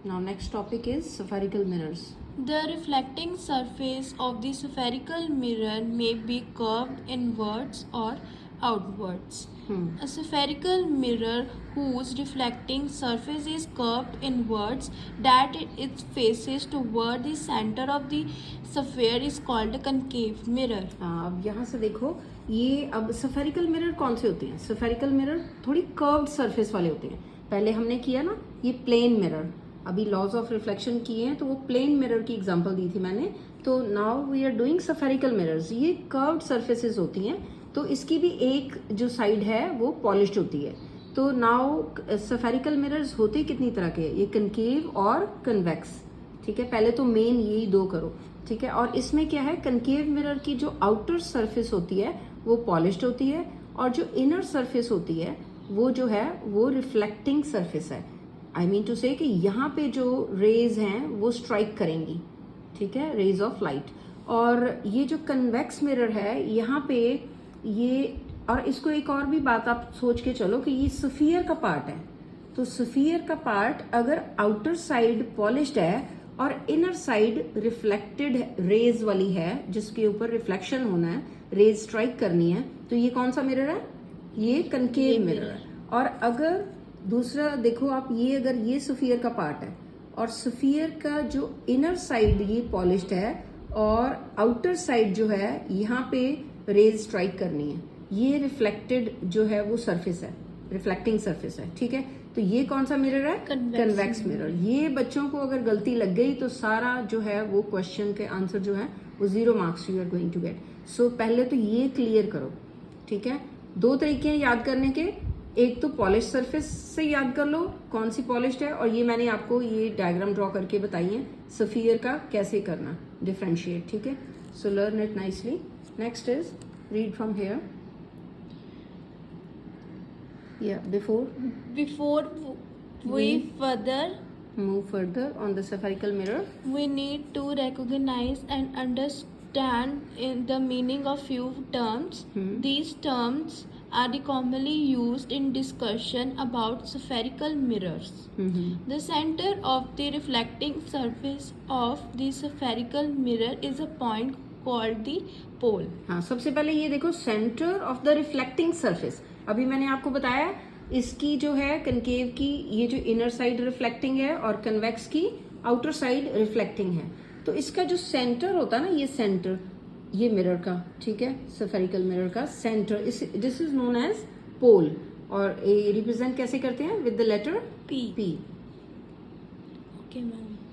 Now next topic is spherical mirrors. The reflecting surface of the spherical mirror may be curved inwards or outwards. A spherical mirror whose reflecting surface is curved inwards, that it faces toward the center of the sphere, is called a concave mirror. अब यहाँ से देखो, ये अब spherical mirror कौन से होते हैं? Spherical mirror थोड़ी curved surface वाले होते हैं. पहले हमने किया ना ये plane mirror, अभी लॉज ऑफ रिफ्लेक्शन किए हैं तो वो प्लेन मिरर की एग्जांपल दी थी मैंने. तो now we are doing spherical mirrors. ये कर्व्ड सरफेसेस होती हैं, तो इसकी भी एक जो साइड है वो पॉलिश्ड होती है. तो नाउ सफेरिकल मिरर्स होते कितनी तरह के, ये कनकेव और कन्वेक्स. ठीक है, पहले तो मेन यही दो करो. ठीक है, और इसमें क्या है, कनकेव मिरर की जो आउटर सरफेस होती है वो पॉलिश्ड होती है, और जो इनर सरफेस होती है वो जो है वो रिफ्लेक्टिंग सरफेस है. आई मीन टू से कि यहाँ पे जो रेज हैं वो स्ट्राइक करेंगी. ठीक है, रेज ऑफ लाइट. और ये जो कन्वेक्स मिरर है यहाँ पे ये, और इसको एक और भी बात आप सोच के चलो कि ये स्फीयर का पार्ट है. तो स्फीयर का पार्ट अगर आउटर साइड पॉलिश्ड है और इनर साइड रिफ्लेक्टेड रेज वाली है जिसके ऊपर रिफ्लेक्शन होना है, रेज स्ट्राइक करनी है, तो ये कौन सा मिरर है, ये कनकेव मिरर है. और अगर दूसरा देखो आप, ये अगर ये स्फीयर का पार्ट है और स्फीयर का जो इनर साइड ये पॉलिश्ड है और आउटर साइड जो है यहाँ पे रेज स्ट्राइक करनी है, ये रिफ्लेक्टेड जो है वो सरफेस है, रिफ्लेक्टिंग सरफेस है. ठीक है, तो ये कौन सा मिरर है, कन्वेक्स मिरर. ये बच्चों को अगर गलती लग गई तो सारा जो है वो क्वेश्चन के आंसर जो है वो 0 marks you are going to get. So पहले तो ये क्लियर करो. ठीक है, दो तरीके हैं याद करने के. एक तो पॉलिश सरफेस से याद कर लो कौन सी पॉलिश्ड है, और ये मैंने आपको ये डायग्राम ड्रॉ करके बताई है सफियर का कैसे करना डिफरेंशिएट. ठीक है, so learn it nicely. Next is read from here. या before we further move further on the spherical mirror, we need to recognize and understand in the meaning of few terms. These terms are commonly used in discussion about spherical mirrors. The center of the reflecting surface of the spherical mirror is a point called the pole. हाँ, सबसे पहले ये देखो centre of the reflecting surface. अभी मैंने आपको बताया इसकी जो है कनकेव की ये जो इनर साइड रिफ्लेक्टिंग है और कन्वेक्स की आउटर साइड रिफ्लेक्टिंग है. तो इसका जो सेंटर होता है ना, ये सेंटर, ये मिरर का, ठीक है, स्फेरिकल मिरर का centre, this is known as pole. और ये रिप्रेजेंट कैसे करते हैं, with the letter P. P. Okay, ma'am.